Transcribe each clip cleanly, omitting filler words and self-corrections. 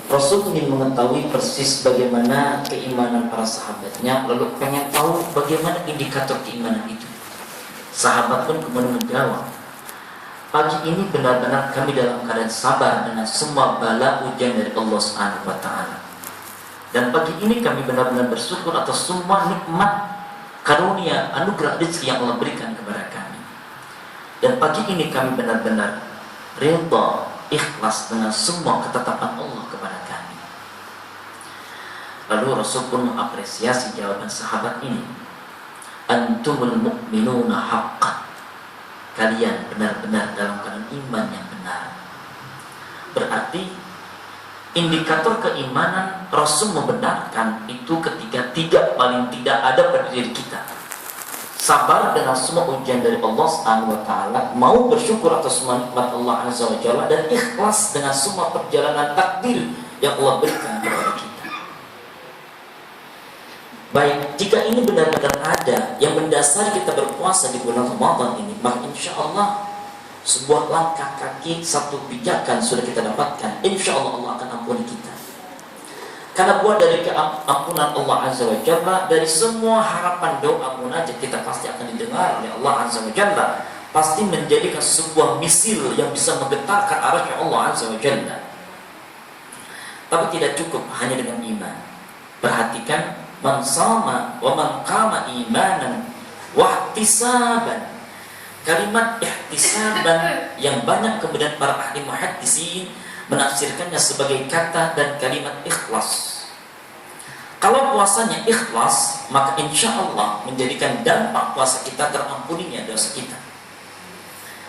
Rasul ingin mengetahui persis bagaimana keimanan para sahabatnya, lalu pengen tahu bagaimana indikator keimanan itu. Sahabat pun kemudian menjawab, pagi ini benar-benar kami dalam keadaan sabar dengan semua bala ujian dari Allah Subhanahu wa Ta'ala. Dan pagi ini kami benar-benar bersyukur atas semua nikmat, karunia, anugerah rezeki yang Allah berikan kepada kami. Dan pagi ini kami benar-benar ridha, ikhlas dengan semua ketetapan Allah kepada kami. Lalu Rasul pun mengapresiasi jawaban sahabat ini. Antumul mu'minuna haqqan. Kalian benar-benar dalam keadaan iman yang benar. Berarti indikator keimanan Rasul membenarkan itu ketika paling tidak ada pada diri kita. Sabar dengan semua ujian dari Allah Subhanahu wa Ta'ala, mau bersyukur atas semua nikmat Allah Azza wa Jalla, dan ikhlas dengan semua perjalanan takdir yang Allah berikan kepada kita. Baik, jika ini benar-benar ada yang mendasari kita berpuasa di bulan Ramadan ini, maka insya Allah sebuah langkah kaki, satu pijakan sudah kita dapatkan. Insya Allah Allah akan ampuni kita. Karena buah dari keampunan Allah Azza wa Jalla, dari semua harapan doa munajat kita pasti akan didengar oleh Allah Azza wa Jalla, pasti menjadikan sebuah misil yang bisa menggetarkan arasy Allah Azza wa Jalla. Tapi tidak cukup hanya dengan iman. Perhatikan, man sama wa man qama imanan wa ihtisaban. Kalimat ihtisaban yang banyak kemudian para ahli muhaddisin menafsirkannya sebagai kata dan kalimat ikhlas. Kalau puasanya ikhlas, maka insya Allah menjadikan dampak puasa kita terampuninya dosa kita.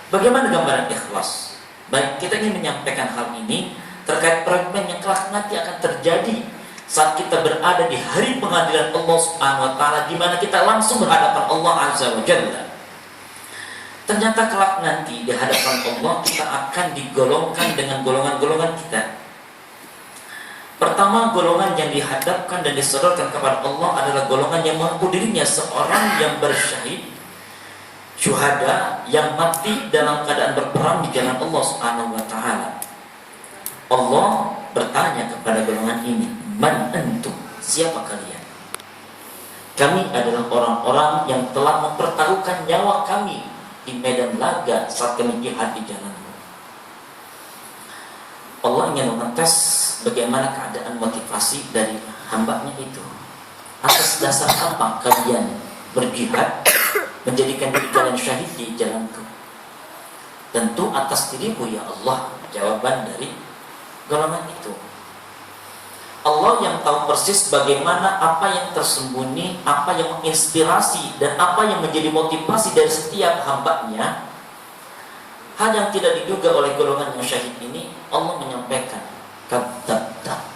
Bagaimana gambaran ikhlas? Baik, kita ingin menyampaikan hal ini terkait perang yang kelak nanti akan terjadi saat kita berada di hari pengadilan Allah Subhanahu wa Ta'ala, di mana kita langsung berhadapan Allah Azza wa Jalla. Ternyata kelak nanti di hadapan Allah kita akan digolongkan dengan golongan-golongan kita. Pertama, golongan yang dihadapkan dan disodorkan kepada Allah adalah golongan yang mengaku dirinya seorang yang bersyahid, syuhada yang mati dalam keadaan berperang di jalan Allah Subhanahu wa Ta'ala. Allah bertanya kepada golongan ini, man antum, siapa kalian? Kami adalah orang-orang yang telah mempertaruhkan nyawa kami di medan laga saat kami jihad di jalanmu. Allah ingin mengetes bagaimana keadaan motivasi dari hambanya itu. Atas dasar apa kalian berjihad, menjadikan diri kalian syahid di jalanku? Tentu atas dirimu ya Allah, jawaban dari golongan itu. Allah yang tahu persis bagaimana apa yang tersembunyi, apa yang menginspirasi, dan apa yang menjadi motivasi dari setiap hambanya. Hal yang tidak diduga oleh golongan yang syahid ini, Allah menyampaikan, kadzabta,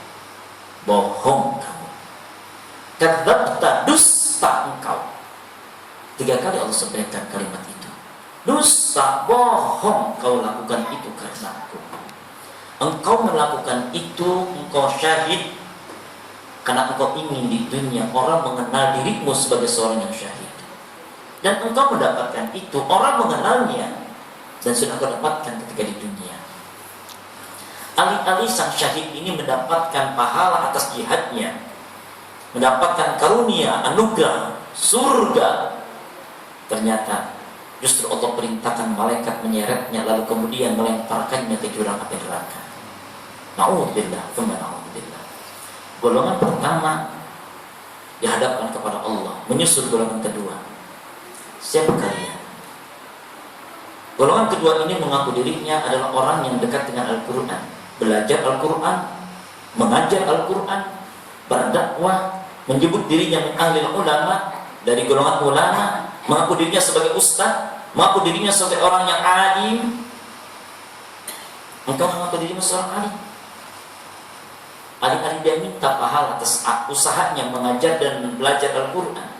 bohong kamu. Kadzabta, dusta engkau. 3 kali Allah sampaikan kalimat itu. Dusta, bohong kau lakukan itu karena aku. Engkau melakukan itu, engkau syahid karena engkau ingin di dunia orang mengenal dirimu sebagai seorang yang syahid. Dan engkau mendapatkan itu, orang mengenalnya, dan sudah kau dapatkan ketika di dunia. Alih-alih sang syahid ini mendapatkan pahala atas jihadnya, mendapatkan karunia, anugerah, surga, ternyata justru Allah perintahkan malaikat menyeretnya, lalu kemudian melemparkannya ke jurang api neraka. Na'udzubillah, tsumma na'udzubillah. Golongan pertama dihadapkan kepada Allah, menyusul golongan kedua. Siapa kalian? Golongan kedua ini mengaku dirinya adalah orang yang dekat dengan Al-Quran, belajar Al-Quran, mengajar Al-Quran, berdakwah, menyebut dirinya min ahlil ulama, dari golongan ulama, mengaku dirinya sebagai ustaz, mengaku dirinya sebagai orang yang alim. Engkau mengaku dirimu seorang alim. Alih-alih dia minta pahala atas usahanya mengajar dan belajar Al-Quran,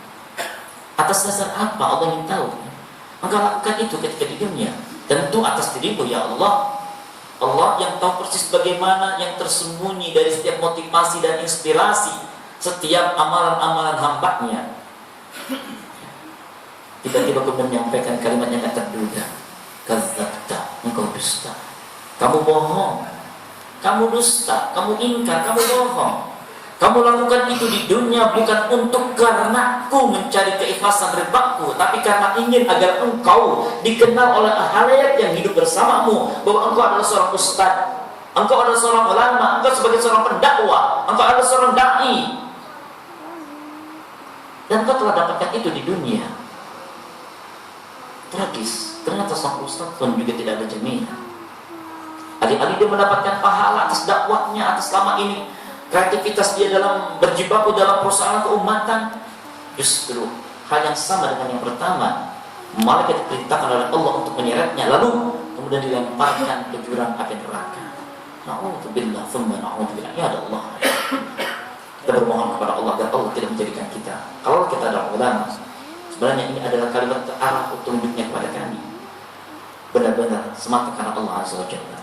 atas dasar apa Allah ingin tahu? Maka lakukan itu ketika di dunia. Tentu atas dirimu ya Allah. Allah yang tahu persis bagaimana yang tersembunyi dari setiap motivasi dan inspirasi setiap amalan-amalan hambanya. Tiba-tiba kemudian menyampaikan kalimat yang tak terduga. Kadzabta, engkau dusta, kamu bohong. kamu dusta, kamu ingkar, kamu bohong. Kamu lakukan itu di dunia bukan untuk karenaku mencari keikhlasan ribaku, tapi karena ingin agar engkau dikenal oleh halayak yang hidup bersamamu bahwa engkau adalah seorang ustaz, engkau adalah seorang ulama, engkau sebagai seorang pendakwah, engkau adalah seorang dai. Dan engkau telah dapatkan itu di dunia. Tragis, ternyata sang ustaz pun juga tidak ada jaminan. Alih-alih dia mendapatkan pahala atas dakwahnya, atas selama ini kreativitas dia dalam berjibaku dalam perusahaan keumatan, justru hal yang sama dengan yang pertama, malaikat diperintahkan oleh Allah untuk menyeretnya, lalu kemudian dilemparkan ke jurang api neraka. Na'udzubillah, tsumma na'udzubillah. Ya Allah, kita bermohon kepada Allah agar Allah tidak menjadikan kita, kalau kita adalah ulama, sebenarnya ini adalah kalimat ke arah petunjuknya kepada kami, benar-benar semata karena Allah Azza wa Jalla.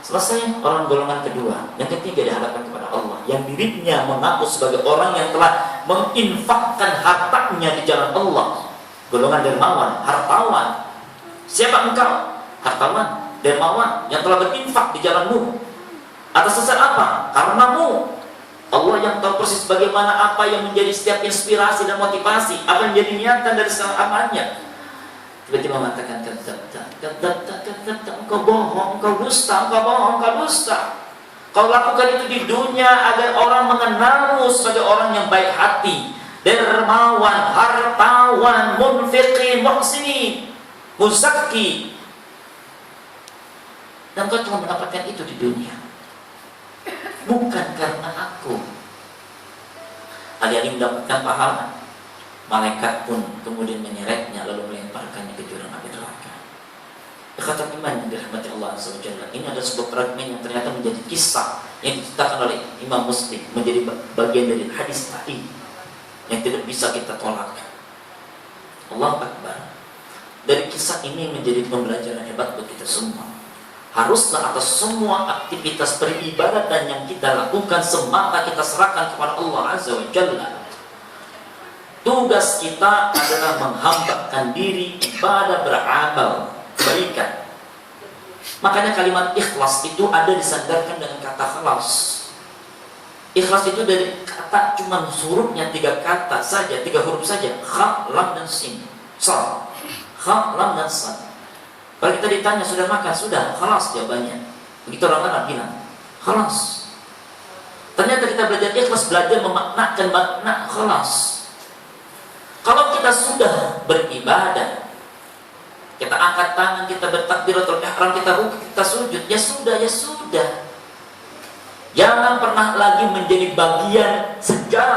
Selesai orang golongan kedua, yang ketiga dihadapkan kepada Allah, yang dirinya mengaku sebagai orang yang telah menginfakkan hartanya di jalan Allah. Golongan dermawan, hartawan. Siapa engkau? Hartawan, dermawan yang telah berinfak di jalanmu. Atas dasar apa? Karenamu. Allah yang tahu persis bagaimana apa yang menjadi setiap inspirasi dan motivasi, apa yang menjadi niatan dari segala amalnya. Tiba-tiba mengatakan kata, engkau bohong, engkau dusta, engkau bohong, engkau dusta. Kau lakukan itu di dunia agar orang mengenalmu sebagai orang yang baik hati, dermawan, hartawan, munfiqin, muhsinin, muzakki. Dan kau cuma mendapatkan itu di dunia, bukan karena aku. Alih-alih mendapatkan pahala, malaikat pun kemudian menyeretnya lalu melemparkannya ke jurang api neraka. Kata iman yang dirahmati Allah Azza wa Jalla, ini adalah sebuah fragmen yang ternyata menjadi kisah yang diceritakan oleh Imam Muslim, menjadi bagian dari hadis tadi yang tidak bisa kita tolak. Allahu Akbar. Dari kisah ini menjadi pembelajaran hebat bagi kita semua. Haruslah atas semua aktivitas peribadatan yang kita lakukan semata kita serahkan kepada Allah Azza wa Jalla. Tugas kita adalah menghambakan diri, ibadah, beramal kebaikan. Makanya kalimat ikhlas itu ada disandarkan dengan kata khalas. Ikhlas itu dari kata cuma hurufnya 3 kata saja, 3 huruf saja, kha, lam dan sin. Sad. Kha, lam dan sad. Kalau kita ditanya sudah makan, sudah, khalas jawabannya. Begitu orang Arab bilang, khalas. Ternyata kita belajar ikhlas, belajar memaknakan makna khalas. Kalau kita sudah beribadah, kita angkat tangan, kita bertakbiratul ihram, kita rukuk, kita sujud, ya sudah, ya sudah. Jangan pernah lagi menjadi bagian sejarah